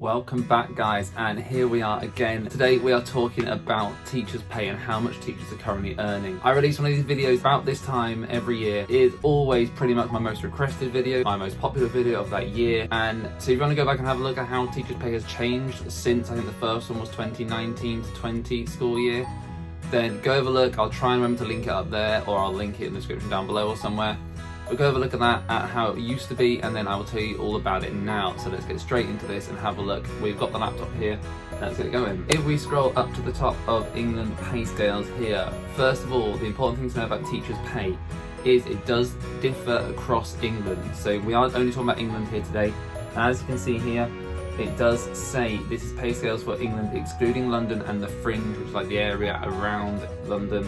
Welcome back guys, and here we are again. Today we are talking about teachers' pay and how much teachers are currently earning. I release one of these videos about this time every year. It is always pretty much my most requested video, my most popular video of that year. And so if you want to go back and have a look at how teachers' pay has changed since I think the first one was 2019 to 20 school year, then go have a look. I'll try and remember to link it up there, or I'll link it in the description down below or somewhere. We'll go have a look at that, at how it used to be, and then I will tell you all about it now. So let's get straight into this and have a look. We've got the laptop here, let's get going. If we scroll up to the top of England pay scales here, first of all, the important thing to know about teachers' pay is it does differ across England. So we are only talking about England here today. As you can see here, it does say this is pay scales for England excluding London and the fringe, which is like the area around London.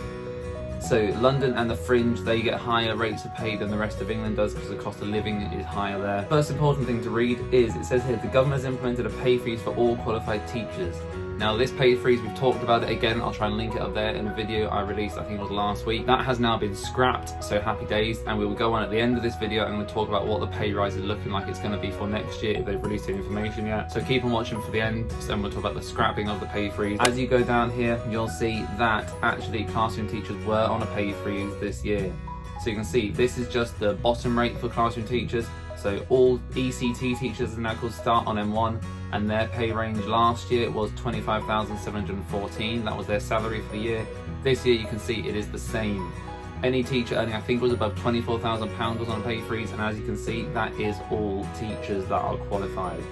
So London and the fringe, they get higher rates of pay than the rest of England does because the cost of living is higher there. First important thing to read is, it says here, the government has implemented a pay freeze for all qualified teachers. Now this pay freeze, we've talked about it again, I'll try and link it up there in a video I released, I think it was last week. That has now been scrapped, so happy days, and we will go on at the end of this video and we'll talk about what the pay rise is looking like it's going to be for next year if they've released any information yet. So keep on watching for the end, then we'll talk about the scrapping of the pay freeze. As you go down here, you'll see that actually classroom teachers were on a pay freeze this year. So you can see this is just the bottom rate for classroom teachers. So all ECT teachers are now called Start on M1, and their pay range last year was 25,714. That was their salary for the year. This year you can see it is the same. Any teacher earning, I think it was above £24,000 was on a pay freeze, and as you can see, that is all teachers that are qualified.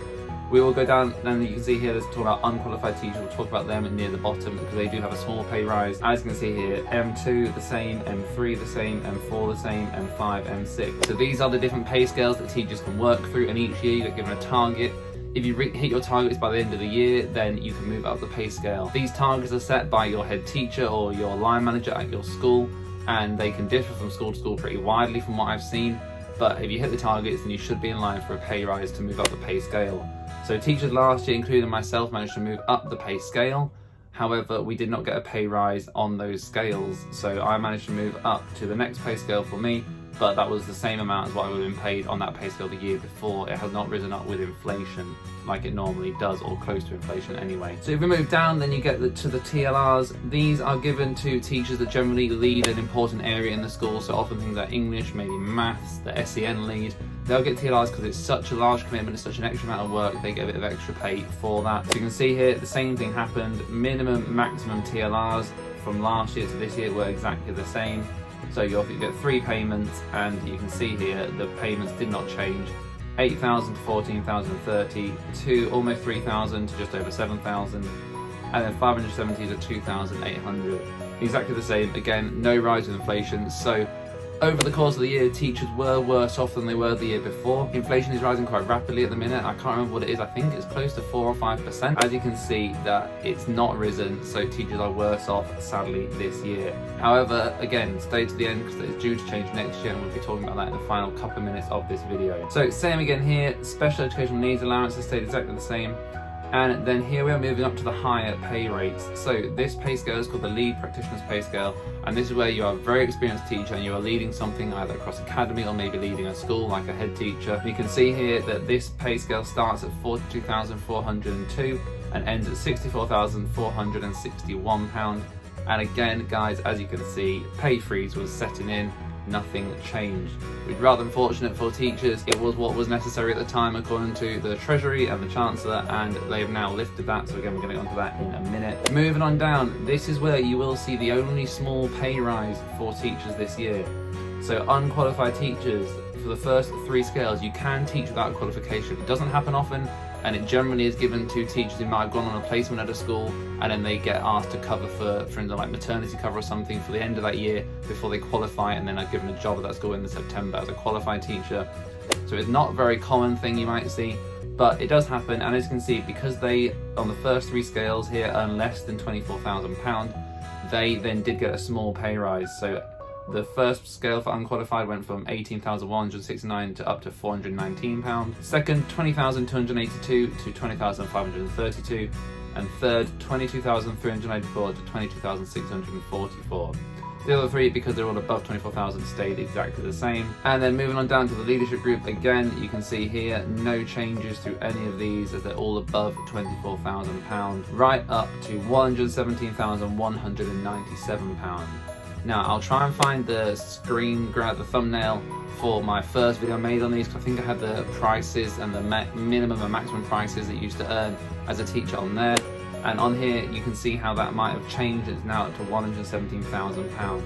We will go down, and you can see here, let's talk about unqualified teachers. We'll talk about them near the bottom because they do have a small pay rise. As you can see here, M2 the same, M3 the same, M4 the same, M5, M6. So these are the different pay scales that teachers can work through, and each year you get given a target. If you hit your targets by the end of the year, then you can move up the pay scale. These targets are set by your head teacher or your line manager at your school, and they can differ from school to school pretty widely from what I've seen. But if you hit the targets, then you should be in line for a pay rise to move up the pay scale. So teachers last year, including myself, managed to move up the pay scale. However, we did not get a pay rise on those scales. So I managed to move up to the next pay scale for me, but that was the same amount as what I would have been paid on that pay scale the year before. It has not risen up with inflation like it normally does, or close to inflation anyway. So if we move down, then you get to the TLRs. These are given to teachers that generally lead an important area in the school. So often things like English, maybe maths, the SEN lead. They'll get TLRs because it's such a large commitment, it's such an extra amount of work, they get a bit of extra pay for that. So you can see here, the same thing happened. Minimum, maximum TLRs from last year to this year were exactly the same. So you get 3 payments, and you can see here the payments did not change. 8,000 to 14,030, to almost 3,000 to just over 7,000, and then 570 to 2,800. Exactly the same, again, no rise in inflation. So over the course of the year, teachers were worse off than they were the year before. Inflation is rising quite rapidly at the minute. I can't remember what it is. I think it's close to 4 or 5%. As you can see, that it's not risen, so teachers are worse off, sadly, this year. However, again, stay to the end because it's due to change next year, and we'll be talking about that in the final couple of minutes of this video. So same again here, special educational needs allowances stayed exactly the same. And then here we are moving up to the higher pay rates. So this pay scale is called the Lead Practitioner's Pay Scale, and this is where you are a very experienced teacher and you are leading something either across academy or maybe leading a school like a head teacher. You can see here that this pay scale starts at £42,402 and ends at £64,461. And again, guys, as you can see, pay freeze was setting in. Nothing changed. Which is rather unfortunate for teachers. It was what was necessary at the time according to the Treasury and the Chancellor, and they have now lifted that. So again, we're going to get onto that in a minute. Moving on down, this is where you will see the only small pay rise for teachers this year. So unqualified teachers, for the first 3 scales, you can teach without a qualification. It doesn't happen often, and it generally is given to teachers who might have gone on a placement at a school, and then they get asked to cover for instance, like maternity cover or something for the end of that year before they qualify, and then are given a job at that school in September as a qualified teacher. So it's not a very common thing you might see, but it does happen. And as you can see, because they, on the first 3 scales here, earn less than £24,000, they then did get a small pay rise. So the first scale for unqualified went from £18,169 to up to £419. Second, £20,282 to £20,532. And third, £22,394 to £22,644. The other three, because they're all above 24,000, stayed exactly the same. And then moving on down to the leadership group, again, you can see here no changes through any of these as they're all above £24,000, right up to £117,197. Now, I'll try and find the screen grab, the thumbnail for my first video I made on these, because I think I had the prices and the minimum and maximum prices that you used to earn as a teacher on there. And on here, you can see how that might have changed. It's now up to £117,000.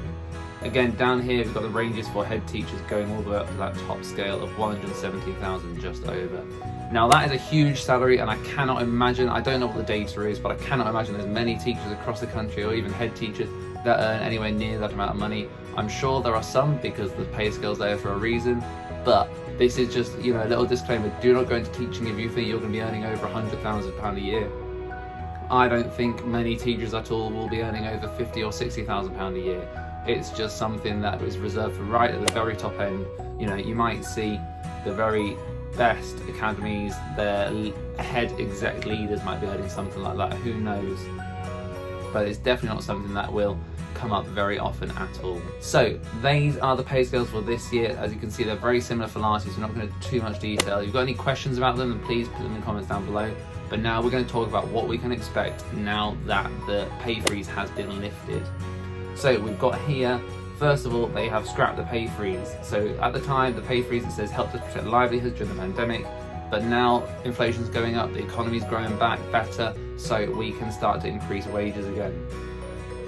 Again, down here, we've got the ranges for head teachers going all the way up to that top scale of 117,000 just over. Now, that is a huge salary, and I cannot imagine, I don't know what the data is, but I cannot imagine there's many teachers across the country, or even head teachers, that earn anywhere near that amount of money. I'm sure there are some, because the pay scale's there for a reason, but this is just, you know, a little disclaimer: do not go into teaching if you think you're going to be earning over £100,000 a year. I don't think many teachers at all will be earning over £50,000 or £60,000 a year. It's just something that is reserved for right at the very top end. You know, you might see the very best academies, their head exec leaders might be earning something like that, who knows? But it's definitely not something that will come up very often at all. So these are the pay scales for this year. As you can see, they're very similar for last year, so we're not going to too much detail. If you've got any questions about them, then please put them in the comments down below. But now we're going to talk about what we can expect now that the pay freeze has been lifted. So we've got here, first of all, they have scrapped the pay freeze. So at the time, the pay freeze, it says helped us protect livelihoods during the pandemic. But now inflation's going up, the economy's growing back better, so we can start to increase wages again.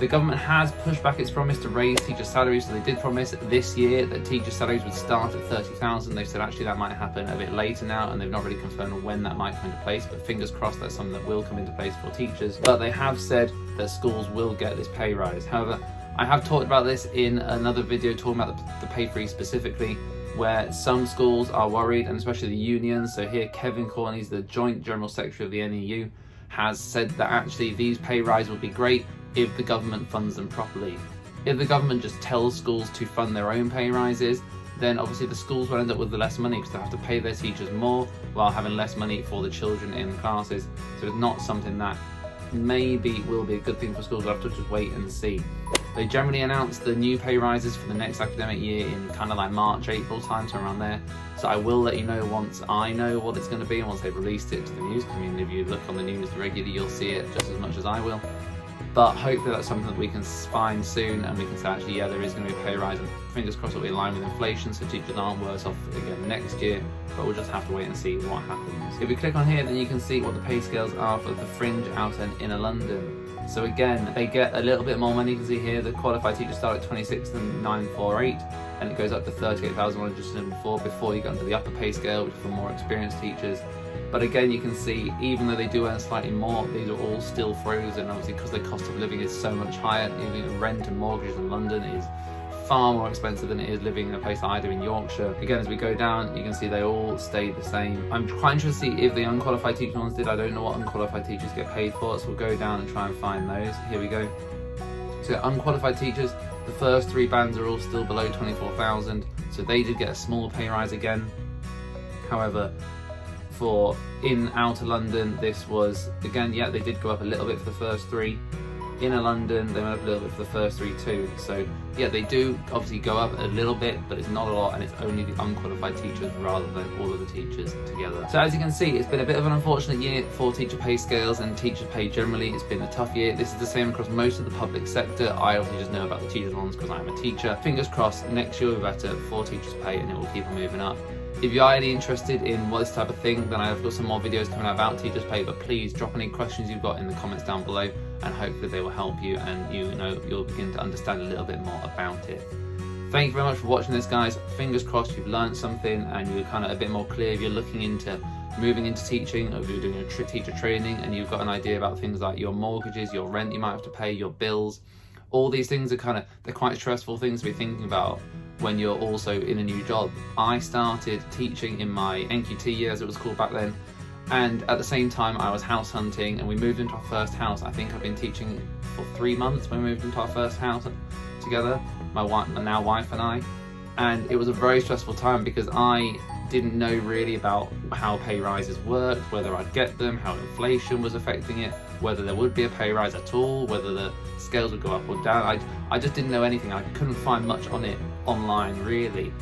The government has pushed back its promise to raise teacher salaries, so they did promise this year that teacher salaries would start at 30,000. They've said actually that might happen a bit later now, and they've not really confirmed when that might come into place, but fingers crossed that's something that will come into place for teachers. But they have said that schools will get this pay rise. However, I have talked about this in another video talking about the pay freeze specifically, where some schools are worried, and especially the unions. So here, Kevin Corney, the Joint General Secretary of the NEU, has said that actually these pay rises would be great if the government funds them properly. If the government just tells schools to fund their own pay rises, then obviously the schools will end up with less money because they have to pay their teachers more while having less money for the children in the classes. So it's not something that maybe will be a good thing for schools. We'll have to just wait and see. They generally announce the new pay rises for the next academic year in kind of like March, April time, so around there. So I will let you know once I know what it's going to be and once they've released it to the news. I mean, if you look on the news regularly, you'll see it just as much as I will. But hopefully that's something that we can find soon, and we can say actually, yeah, there is going to be a pay rise, and fingers crossed it'll be in line with inflation, so teachers aren't worse off again next year. But we'll just have to wait and see what happens. If we click on here, then you can see what the pay scales are for the fringe, outer and inner London. So again, they get a little bit more money. You can see here the qualified teachers start at 26,948, and it goes up to 38,174 before you get onto the upper pay scale, which is for more experienced teachers. But again, you can see, even though they do earn slightly more, these are all still frozen, obviously, because the cost of living is so much higher. Even rent and mortgages in London is far more expensive than it is living in a place that I do in Yorkshire. Again, as we go down, you can see they all stay the same. I'm quite interested to see if the unqualified teaching ones did. I don't know what unqualified teachers get paid for, so we'll go down and try and find those. Here we go. So unqualified teachers, the first three bands are all still below 24,000, so they did get a small pay rise again. However, for in outer London, this was, again, yeah, they did go up a little bit for the first three. Inner London, they went up a little bit for the first three too. So yeah, they do obviously go up a little bit, but it's not a lot, and it's only the unqualified teachers rather than all of the teachers together. So as you can see, it's been a bit of an unfortunate year for teacher pay scales and teacher pay generally. It's been a tough year. This is the same across most of the public sector. I obviously just know about the teachers ones because I'm a teacher. Fingers crossed, next year will be better for teachers pay, and it will keep on moving up. If you are any interested in this type of thing, then I've got some more videos coming out about teachers pay, but please drop any questions you've got in the comments down below, and hopefully they will help you, and you'll begin to understand a little bit more about it. Thank you very much for watching this, guys. Fingers crossed you've learned something and you're kind of a bit more clear if you're looking into moving into teaching, or if you're doing a teacher training and you've got an idea about things like your mortgages, your rent you might have to pay, your bills. All these things are they're quite stressful things to be thinking about when you're also in a new job. I started teaching in my NQT year, as it was called back then, and at the same time I was house hunting, and we moved into our first house. I think I've been teaching for 3 months when we moved into our first house together, my now wife and I. And it was a very stressful time because I didn't know really about how pay rises worked, whether I'd get them, how inflation was affecting it, whether there would be a pay rise at all, whether the scales would go up or down. I just didn't know anything. I couldn't find much on it online really.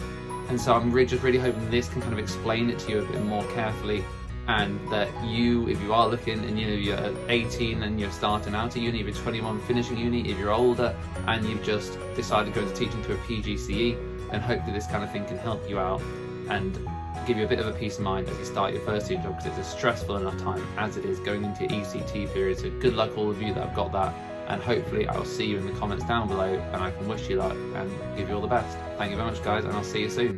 And so I'm just really hoping this can kind of explain it to you a bit more carefully, and that you, if you are looking and you're 18 and you're starting out at uni, if you're 21 finishing uni, if you're older and you've just decided to go into teaching to a PGCE, then hopefully this kind of thing can help you out and give you a bit of a peace of mind as you start your first year job, because it's a stressful enough time as it is going into ECT period. So good luck all of you that have got that, and hopefully I'll see you in the comments down below and I can wish you luck and give you all the best. Thank you very much guys, and I'll see you soon.